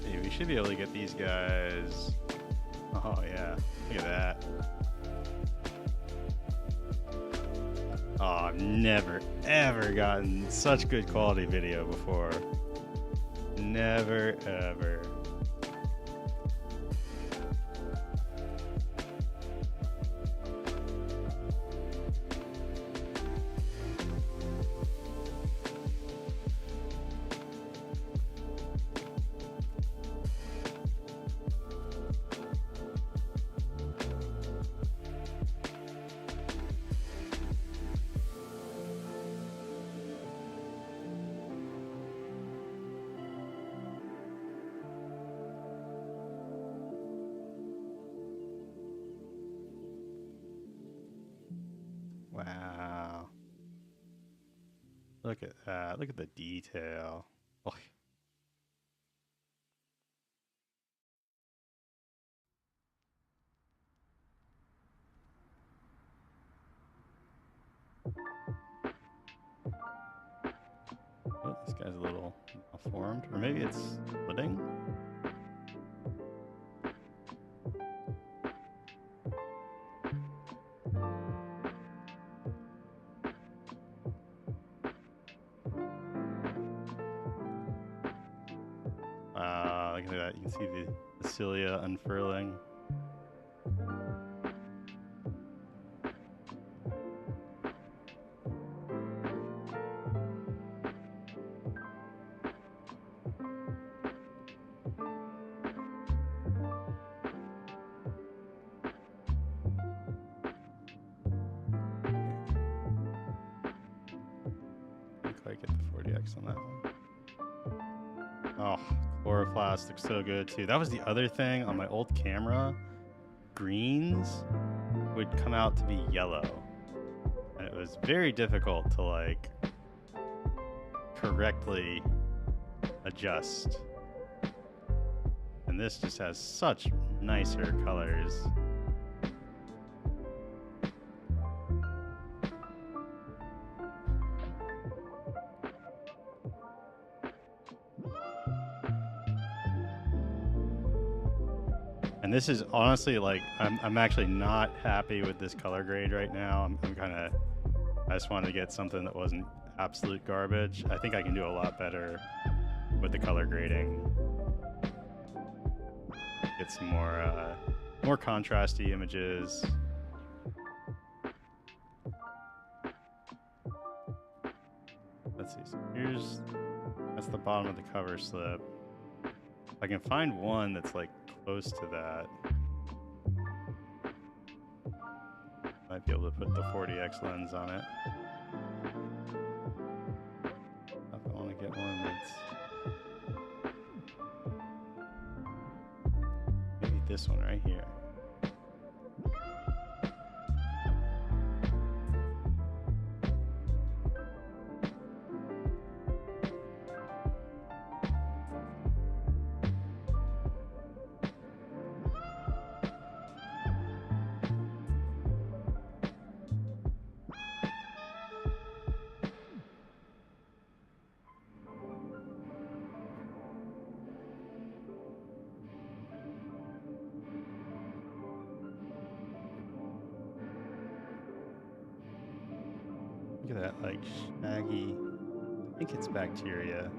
Hey, we should be able to get these guys. Oh yeah, look at that. Oh, I've never ever gotten such good quality video before. Never ever. Wow. Look at that. Look at the detail. Oh. Oh, this guy's a little malformed. Or maybe it's splitting? Look at that. You can see the cilia unfurling. Didn't quite get the 40x on that one. Oh, chloroplast looks so good too. That was the other thing on my old camera. Greens would come out to be yellow. And it was very difficult to like correctly adjust. And this just has such nicer colors. And this is honestly like, I'm actually not happy with this color grade right now. I just wanted to get something that wasn't absolute garbage. I think I can do a lot better with the color grading. Get some more contrasty images. Let's see, so that's the bottom of the cover slip. If I can find one that's like close to that, might be able to put the 40x lens on it. If I want to get one that's maybe this one right here. Look at that, like, shaggy, I think it's bacteria.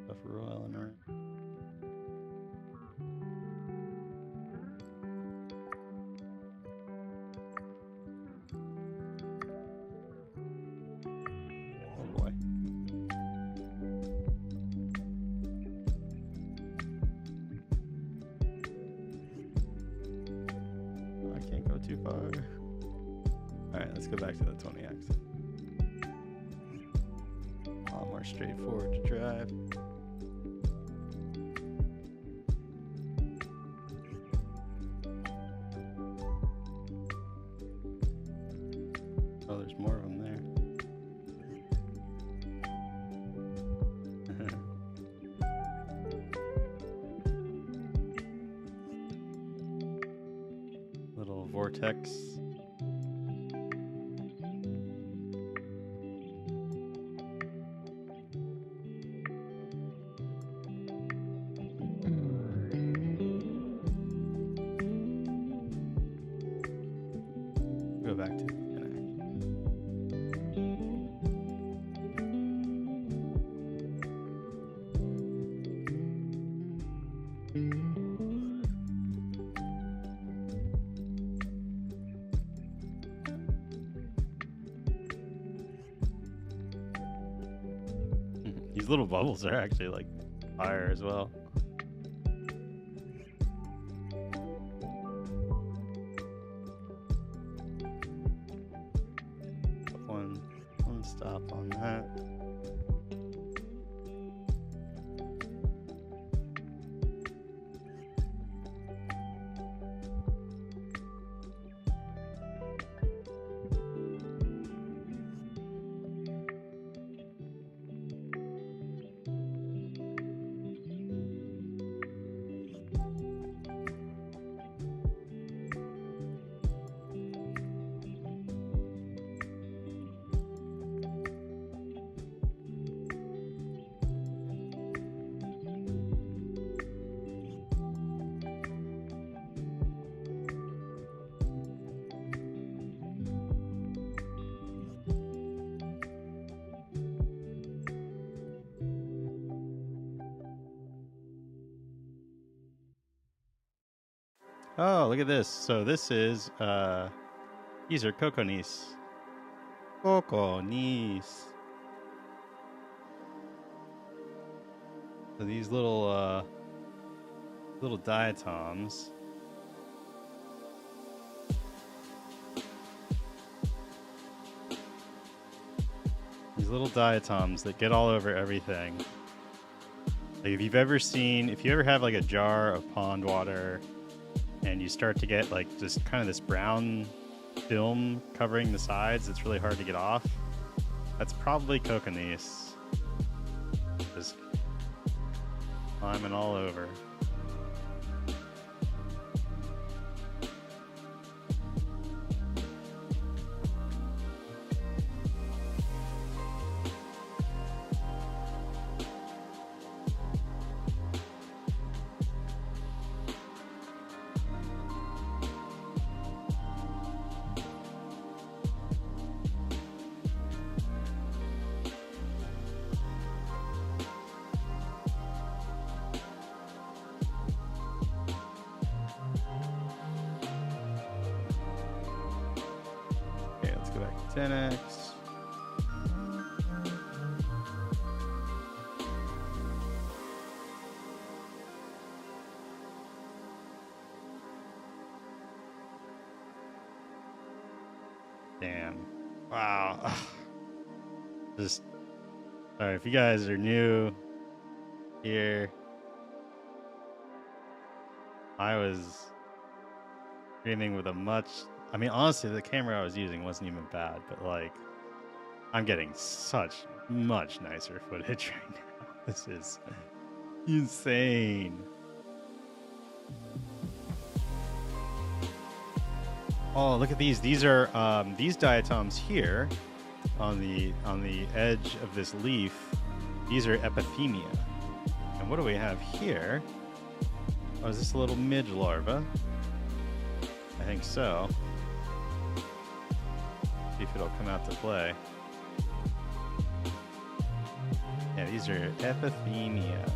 Stuff royal and orange. Too far. Alright, let's go back to the 20x. A lot more straightforward to drive. Oh, there's more of them there. Little vortex. Go back to the connect. These little bubbles are actually like fire as well. One stop on that. Oh, look at this. So this is these are coconis. Coconis. So these little diatoms. These little diatoms that get all over everything. Like if you ever have like a jar of pond water and you start to get like just kind of this brown film covering the sides, it's really hard to get off. That's probably coconis. Just climbing all over. Okay, let's go back to 10x. Damn. Wow. Just sorry if you guys are new here. I was streaming with I mean, honestly, the camera I was using wasn't even bad, but like, I'm getting much nicer footage right now. This is insane. Oh, look at these. These are these diatoms here on the edge of this leaf. These are epithemia. And what do we have here? Oh, is this a little midge larva? I think so. See if it'll come out to play. Yeah, these are epithemia.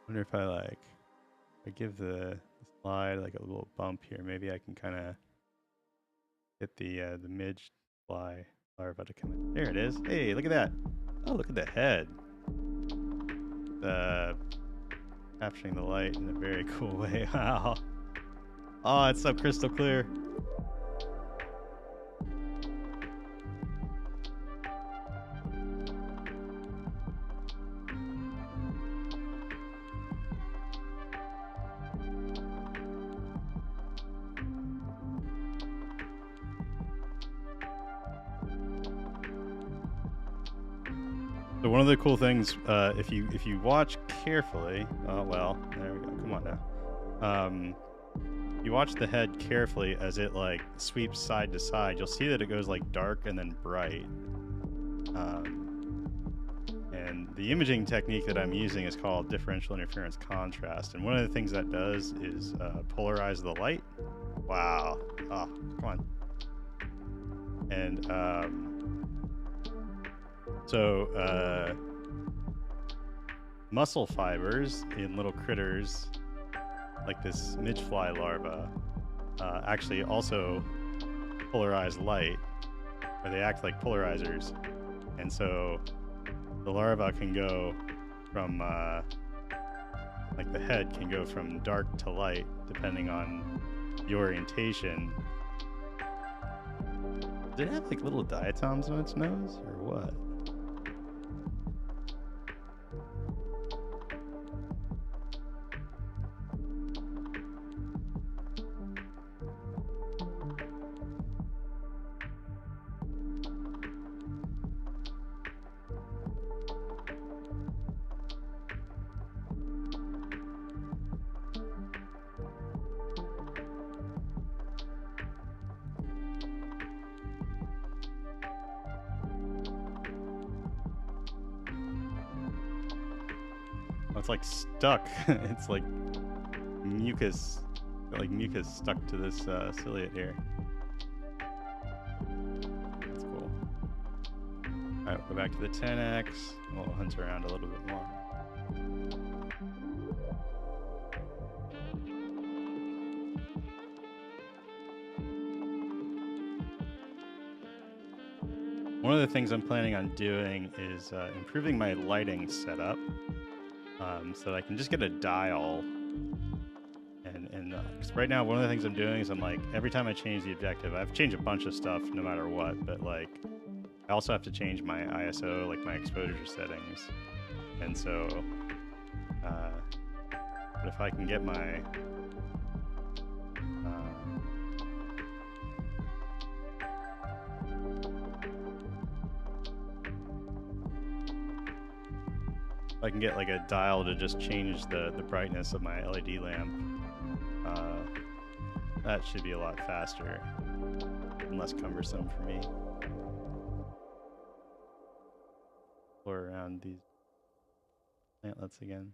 Wonder if I give the slide like a little bump here. Maybe I can kind of get the midge fly larva to come in. There it is. Hey, look at that. Oh, look at the head. Capturing the light in a very cool way. Wow. Oh, it's so crystal clear. So one of the cool things, if you watch carefully, oh well, there we go. Come on now. You watch the head carefully as it like sweeps side to side. You'll see that it goes like dark and then bright. And the imaging technique that I'm using is called differential interference contrast. And one of the things that does is polarize the light. Wow. Oh, come on. And so muscle fibers in little critters like this midgefly larva actually also polarize light, or they act like polarizers. And so the larva can go from, like the head can go from dark to light depending on the orientation. Did it have like little diatoms on its nose or what? It's like stuck. It's like mucus, stuck to this ciliate here. That's cool. All right, we'll go back to the 10x. We'll hunt around a little bit more. One of the things I'm planning on doing is improving my lighting setup. So that I can just get a dial, and 'cause right now one of the things I'm doing is I'm like, every time I change the objective, I have to change a bunch of stuff no matter what, but like I also have to change my ISO, like my exposure settings. And so but if I can get my I can get like a dial to just change the brightness of my LED lamp, that should be a lot faster and less cumbersome for me. Explore around these plantlets again.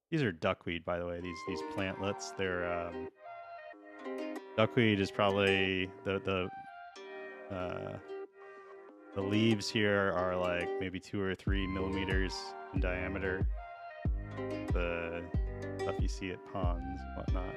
These are duckweed, by the way. These plantlets. They're duckweed is probably the leaves here are like maybe 2 or 3 millimeters in diameter. The stuff you see at ponds and whatnot.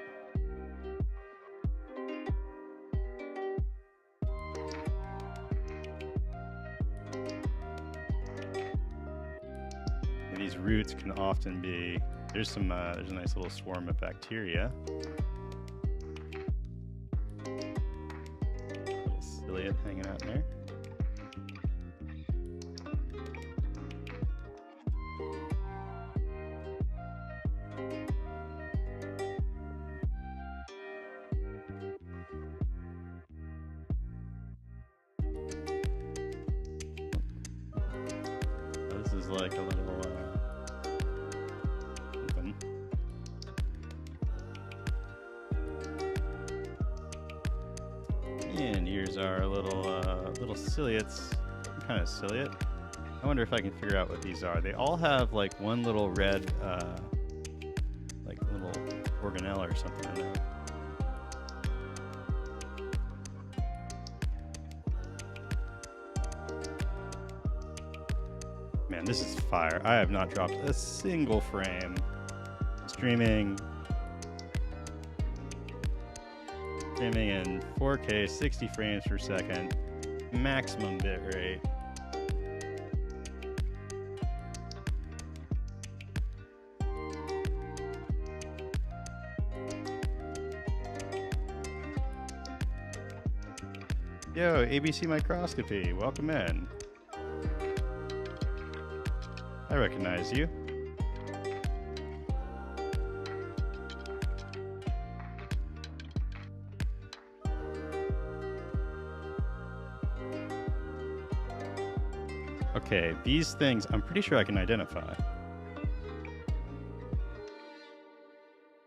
And these roots can often be, there's a nice little swarm of bacteria. Little ciliate hanging out in there. Like a little open. And here's our little ciliates. What kind of ciliate? I wonder if I can figure out what these are. They all have like one little red, like little organelle or something in there. Man, this is fire. I have not dropped a single frame. Streaming in 4K, 60 frames per second, maximum bit rate. Yo, ABC Microscopy, welcome in. I recognize you. Okay, these things I'm pretty sure I can identify.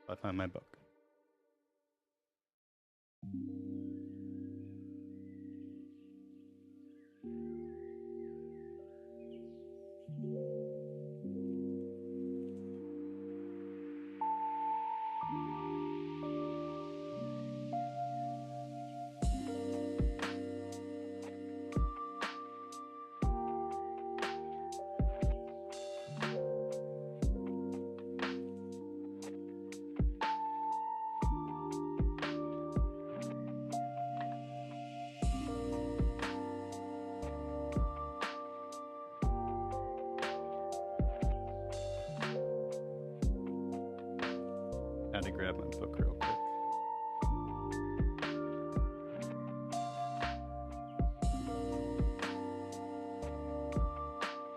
I find my book. Had to grab my book real quick.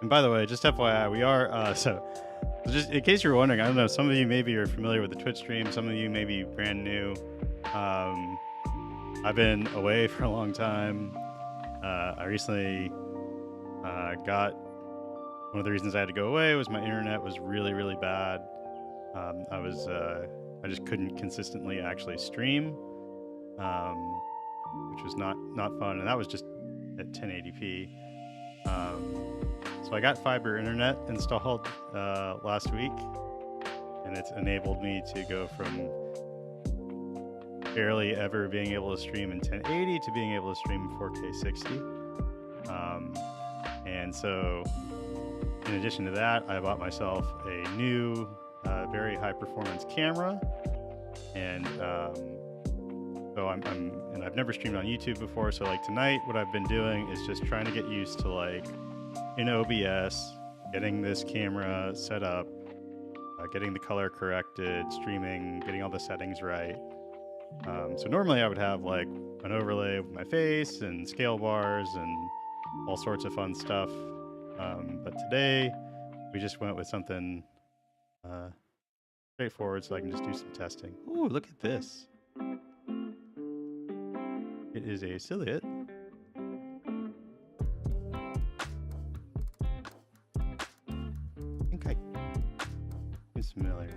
And by the way, just FYI, we are, so just in case you're wondering, I don't know, some of you maybe are familiar with the Twitch stream, some of you may be brand new. I've been away for a long time. I recently got, one of the reasons I had to go away was my internet was really, really bad. I just couldn't consistently actually stream, which was not fun, and that was just at 1080p. So I got fiber internet installed last week, and it's enabled me to go from barely ever being able to stream in 1080 to being able to stream in 4K 60. And so in addition to that, I bought myself a new very high performance camera, and so and I've never streamed on YouTube before, so like tonight what I've been doing is just trying to get used to, like, in OBS, getting this camera set up, getting the color corrected, streaming, getting all the settings right. So normally I would have like an overlay with my face and scale bars and all sorts of fun stuff, but today we just went with something straightforward so I can just do some testing. Ooh, look at this. It is a ciliate. I think it's familiar.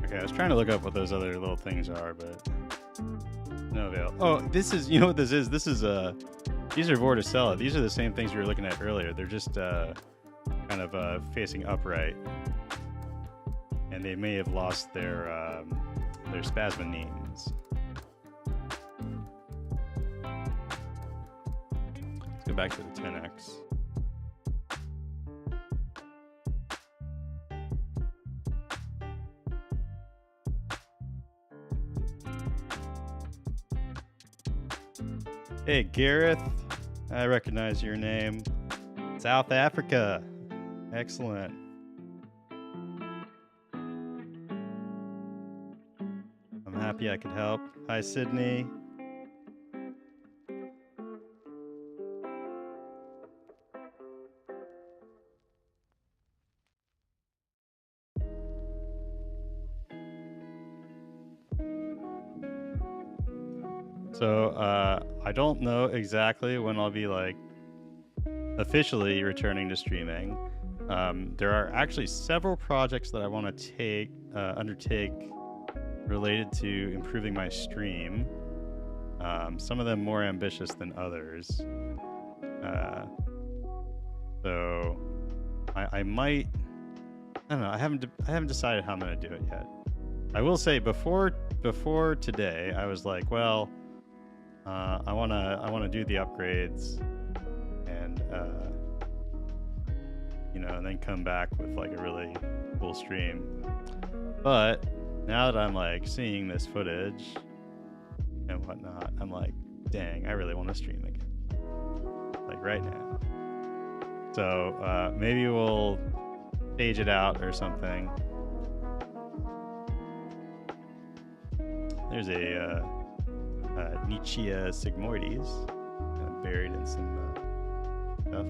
Okay, I was trying to look up what those other little things are, but no avail. Oh, this is, you know what this is? This is, these are Vorticella. These are the same things we were looking at earlier. They're just kind of facing upright. And they may have lost their spasmonines. Let's go back to the 10X. Hey, Gareth, I recognize your name. South Africa. Excellent. I'm happy I could help. Hi, Sydney. So I don't know exactly when I'll be like officially returning to streaming. There are actually several projects that I want to undertake related to improving my stream. Some of them more ambitious than others. So I might. I don't know. I haven't decided how I'm gonna do it yet. I will say before today, I was like, well, I wanna do the upgrades, and and then come back with like a really cool stream. But now that I'm like seeing this footage and whatnot, I'm like, dang, I really want to stream again, like right now. So maybe we'll stage it out or something. There's a Nietzsche sigmoides buried in some stuff.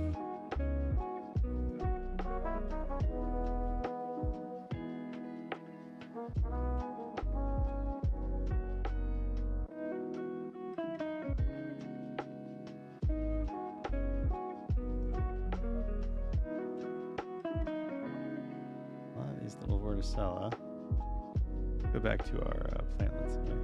These little vorticella. Go back to our plantlet center.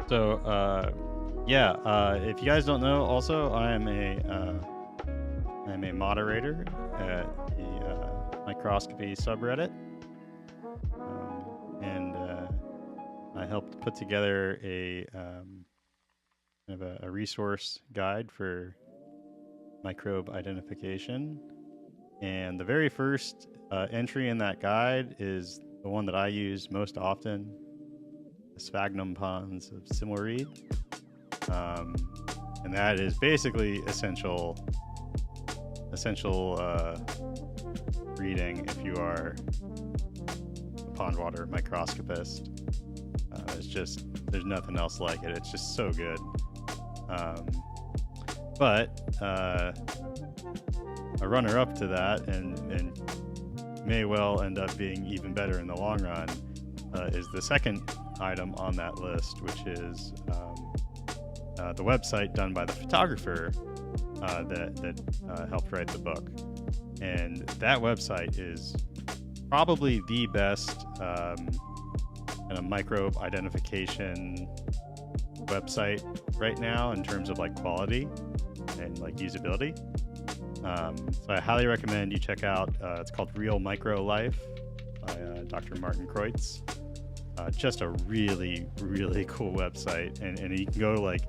So, if you guys don't know, also I'm a moderator at the microscopy subreddit, and I helped put together a kind of a resource guide for microbe identification. And the very first entry in that guide is the one that I use most often. Sphagnum ponds of Similreed, and that is basically essential reading if you are a pond water microscopist. It's just, there's nothing else like it. It's just so good. But a runner-up to that, and may well end up being even better in the long run, is the second item on that list, which is the website done by the photographer that helped write the book. And that website is probably the best kind of microbe identification website right now in terms of like quality and like usability. So I highly recommend you check out, it's called Real Micro Life by Dr. Martin Kreutz. Just a really, really cool website. And you can go like,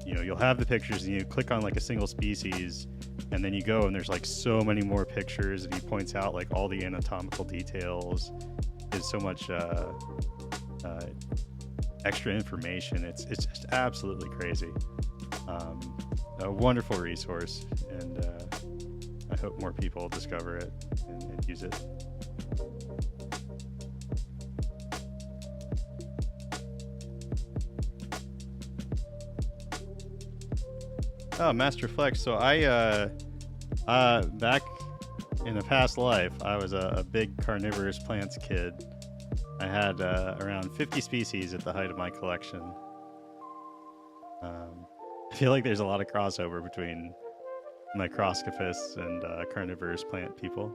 you'll have the pictures and you click on like a single species, and then you go and there's like so many more pictures, and he points out like all the anatomical details. There's so much extra information. It's just absolutely crazy. A wonderful resource, and I hope more people discover it and use it. Oh, Master Flex. So I back in a past life, I was a big carnivorous plants kid. I had around 50 species at the height of my collection. I feel like there's a lot of crossover between microscopists and carnivorous plant people.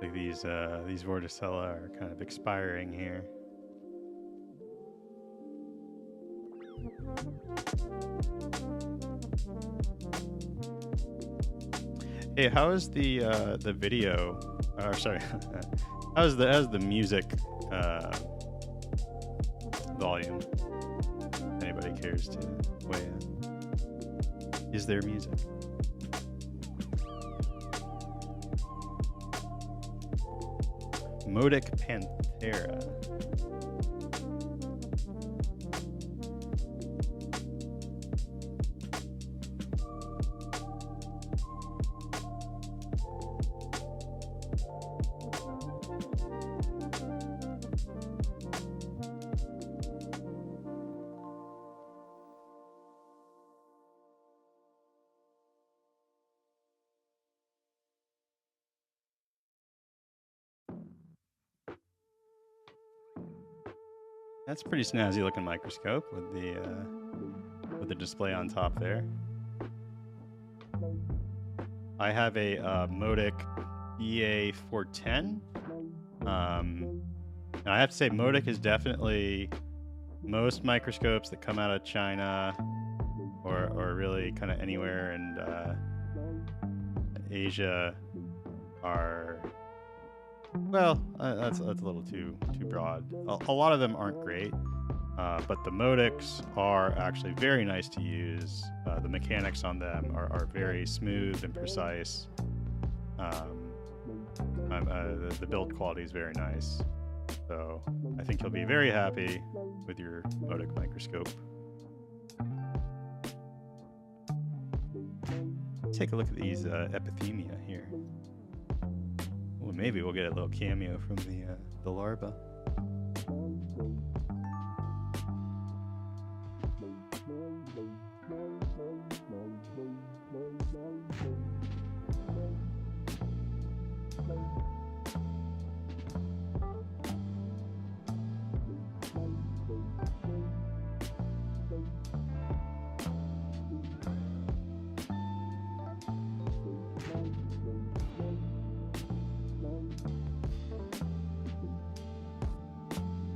Like these Vorticella are kind of expiring here. Hey, how is the video? Sorry, how's the music volume? If anybody cares to weigh in, is there music? Modic Panthera. That's a pretty snazzy looking microscope with the display on top there. I have a Modic EA410. And I have to say Modic is definitely, most microscopes that come out of China or really kind of anywhere in Asia are, well, that's a little too broad. A lot of them aren't great, but the Modics are actually very nice to use. The mechanics on them are very smooth and precise. The build quality is very nice. So I think you'll be very happy with your Modic microscope. Take a look at these epithemia here. Well, maybe we'll get a little cameo from the larva.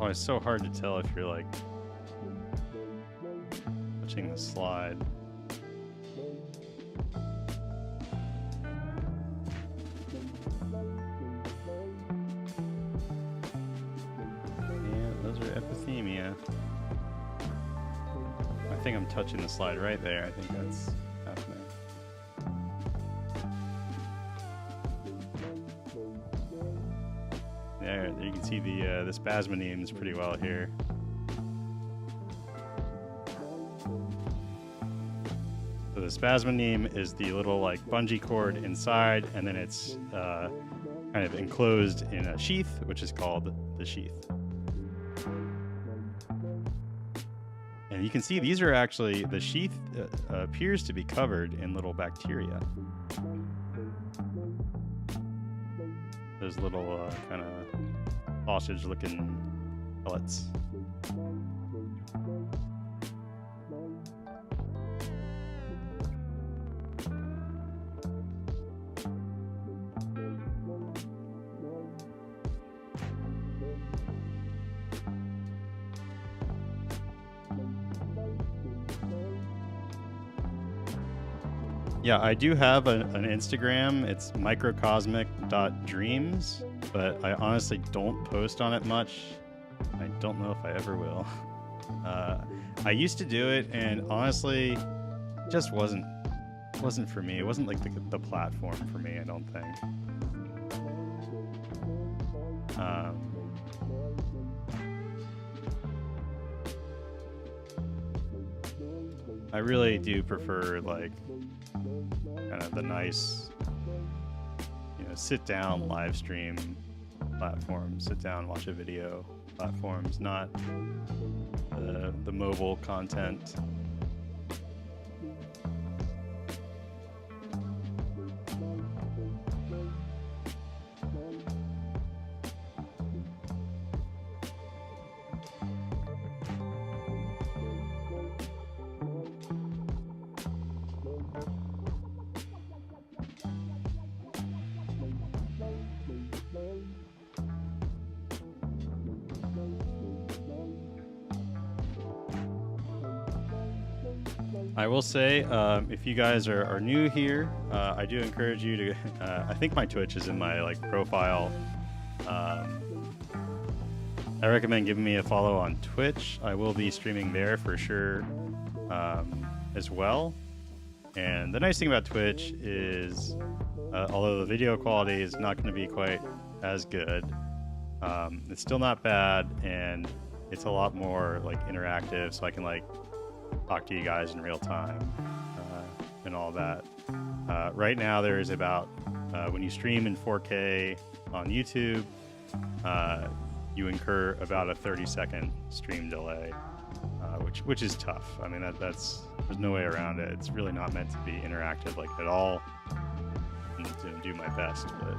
Oh, it's so hard to tell if you're like touching the slide. Yeah, those are epithemia. I think I'm touching the slide right there. I think that's happening. There you can see the spasmonemes pretty well here. So the spasmoneme is the little like bungee cord inside, and then it's kind of enclosed in a sheath, which is called the sheath. And you can see these are actually, the sheath appears to be covered in little bacteria. Those little kind of sausage-looking pellets. Yeah, I do have an Instagram. It's microcosmic.dreams, but I honestly don't post on it much. I don't know if I ever will. I used to do it, and honestly, it just wasn't for me. It wasn't like the platform for me, I don't think. I really do prefer like kind of the nice, sit down live stream platforms, sit down, watch a video platforms, not the mobile content. I will say, if you guys are new here, I do encourage you to. I think my Twitch is in my like profile. I recommend giving me a follow on Twitch. I will be streaming there for sure, as well. And the nice thing about Twitch is, although the video quality is not going to be quite as good, it's still not bad, and it's a lot more like interactive, so I can like talk to you guys in real time and all that. Right now there is about, when you stream in 4K on YouTube, you incur about a 30-second stream delay, which is tough. I mean, that's there's no way around it. It's really not meant to be interactive like at all. I'm going to do my best, but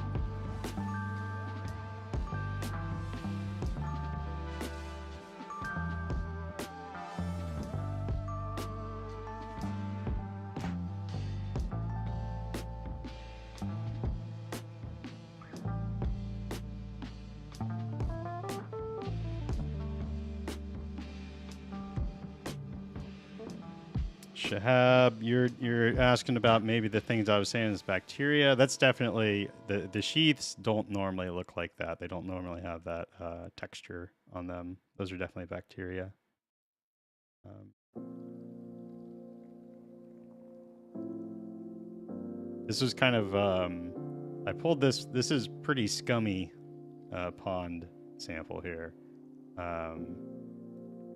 Shahab, you're asking about maybe the things I was saying is bacteria. That's definitely, the sheaths don't normally look like that. They don't normally have that texture on them. Those are definitely bacteria. This was kind of, I pulled this. This is pretty scummy pond sample here.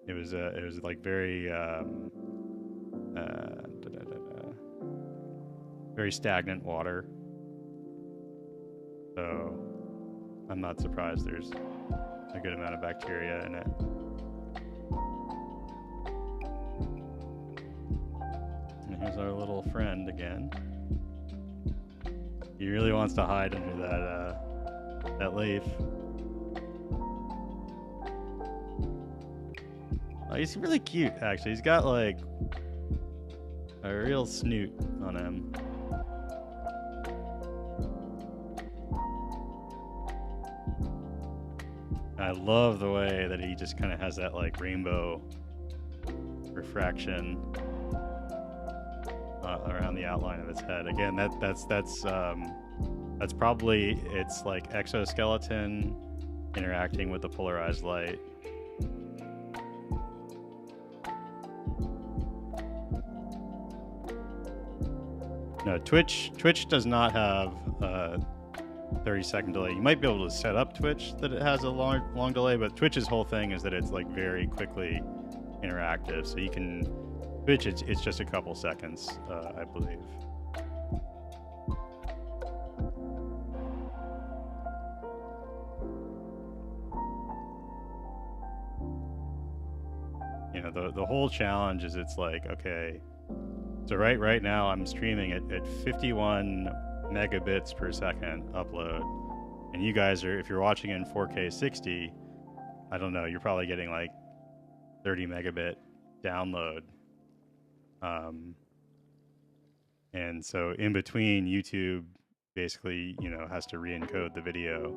It was like very very stagnant water, so I'm not surprised there's a good amount of bacteria in it. And here's our little friend again. He really wants to hide under that leaf. Oh, he's really cute, actually. He's got like a real snoot on him. I love the way that he just kind of has that like rainbow refraction around the outline of his head. Again, that's probably, it's like exoskeleton interacting with the polarized light. No, Twitch does not have a 30-second delay. You might be able to set up Twitch that it has a long delay, but Twitch's whole thing is that it's like very quickly interactive. So you can, Twitch, it's just a couple seconds, I believe. You know, the whole challenge is, it's like, okay, so right now I'm streaming at 51 megabits per second upload, and you guys are, if you're watching in 4K 60, I don't know, you're probably getting like 30 megabit download, and so in between, YouTube basically, you know, has to re-encode the video,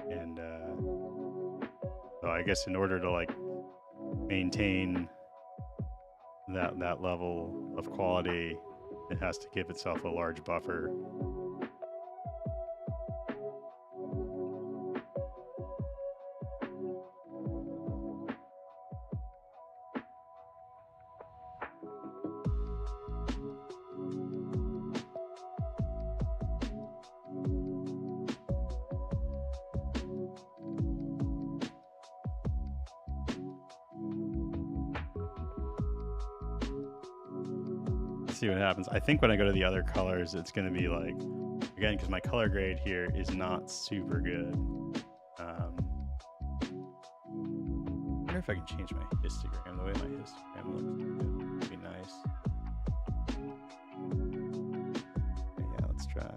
and so I guess in order to like maintain that level of quality, it has to give itself a large buffer. See what happens. I think when I go to the other colors, it's going to be like, again, because my color grade here is not super good. I wonder if I can change my histogram, the way my histogram looks. It would be nice. Okay, yeah, let's try.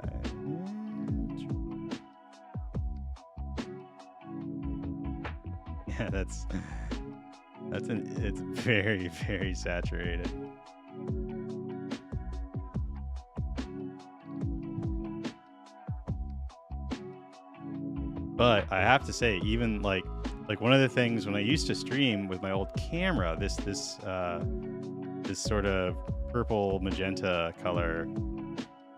Yeah, it's very, very saturated. But I have to say, even like Like one of the things when I used to stream with my old camera, this sort of purple magenta color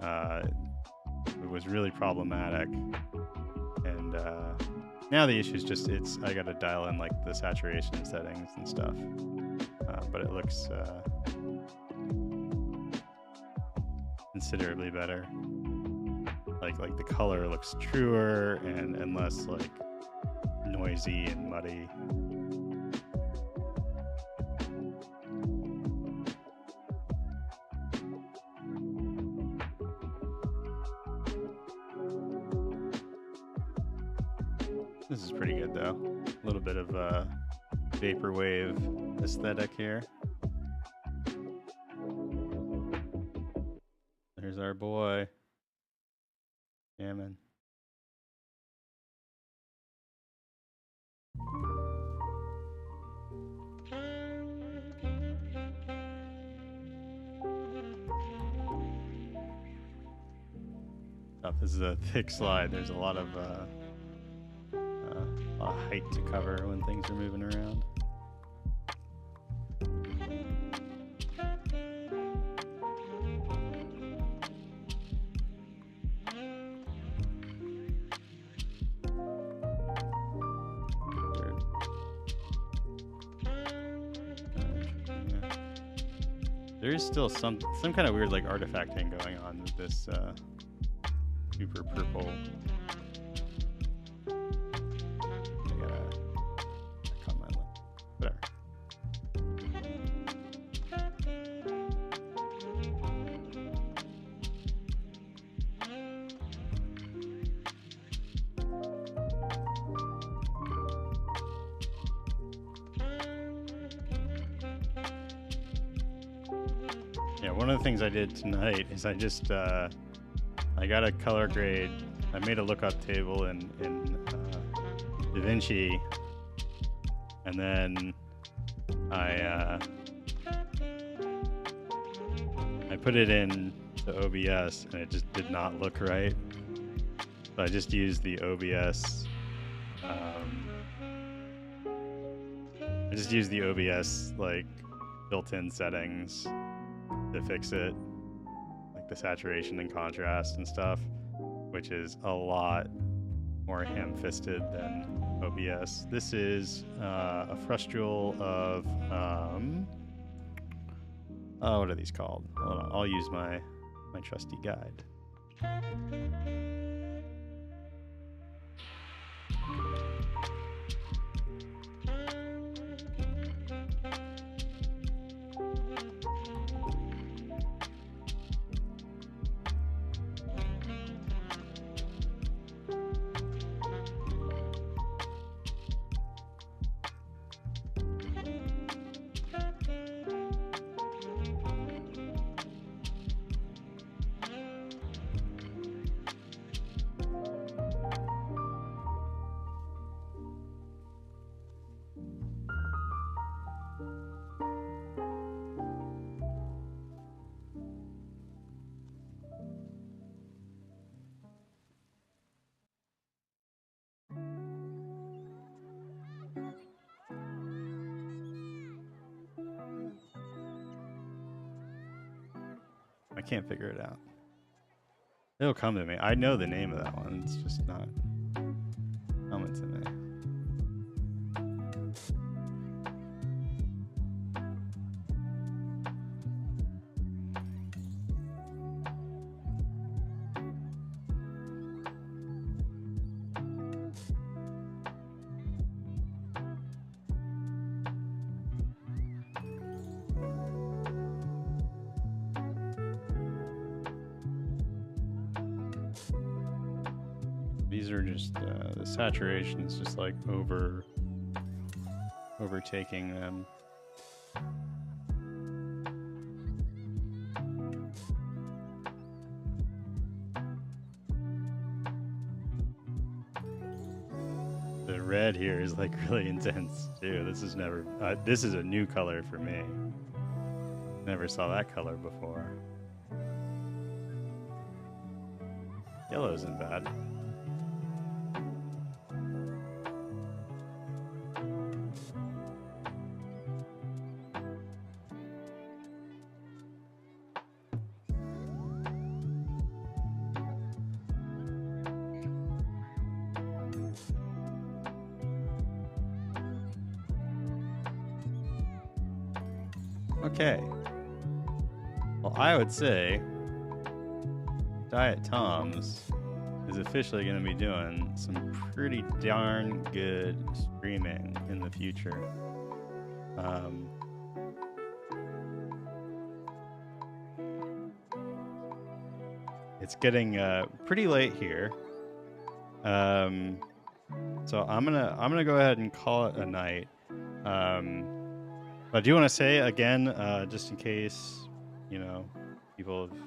it was really problematic. And now the issue is just I got to dial in like the saturation settings and stuff. But it looks considerably better. Like the color looks truer and less like noisy and muddy. This is pretty good though. A little bit of vaporwave aesthetic here. There's our boy. Jamming. This is a thick slide. There's a lot of height to cover when things are moving around. There is still some kind of weird like artifacting going on with this super purple. I gotta cut my lip. Whatever. Yeah, one of the things I did tonight is I just I got a color grade. I made a lookup table in DaVinci, and then I put it in the OBS, and it just did not look right. So I just used the OBS. I just used the OBS like built-in settings to fix it, like the saturation and contrast and stuff, which is a lot more ham-fisted than OBS. This is a frustral of what are these called? Hold on, I'll use my trusty guide. I can't figure it out. It'll come to me. I know the name of that one. It's just not coming to me. These are just the saturation is just like overtaking them. The red here is like really intense too. This is never. This is a new color for me. Never saw that color before. Yellow isn't bad. Okay. Well, I would say Diet Tom's is officially going to be doing some pretty darn good streaming in the future. It's getting pretty late here, so I'm gonna go ahead and call it a night. But I do want to say again, just in case, you know, people have...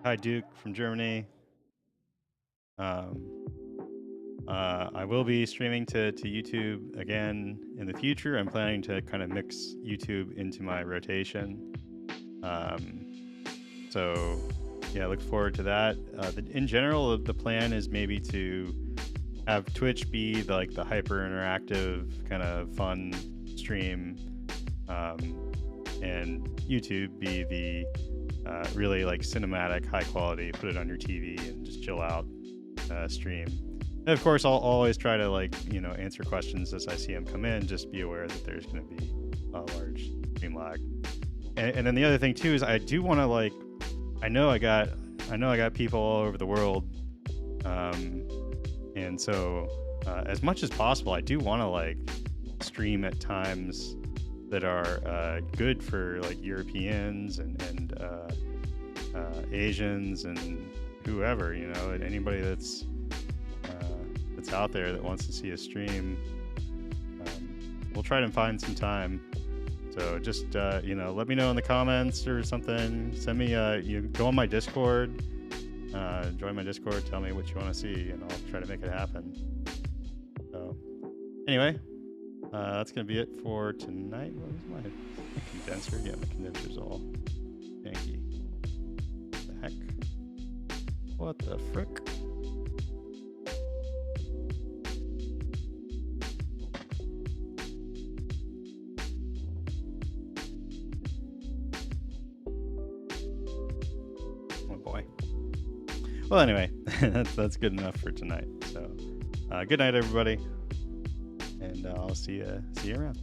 Hi, Duke from Germany. I will be streaming to YouTube again in the future. I'm planning to kind of mix YouTube into my rotation. So yeah, look forward to that. In general, the plan is maybe to have Twitch be the hyper interactive kind of fun stream, and YouTube be the really cinematic, high quality, put it on your TV and just chill out stream. And of course, I'll always try to answer questions as I see them come in. Just be aware that there's going to be a large stream lag. And then the other thing too is I do want to I know I got people all over the world, and so as much as possible, I do want to stream at times that are good for Europeans and Asians and whoever, and anybody that's out there that wants to see a stream. We'll try to find some time. So just let me know in the comments or something. Send me you go on my Discord, join my Discord, tell me what you want to see, and I'll try to make it happen. So anyway, that's gonna be it for tonight. What was my condenser? Yeah, my condenser's all janky. What the heck? What the frick? Well, anyway, that's good enough for tonight. So, good night, everybody, and I'll see you around.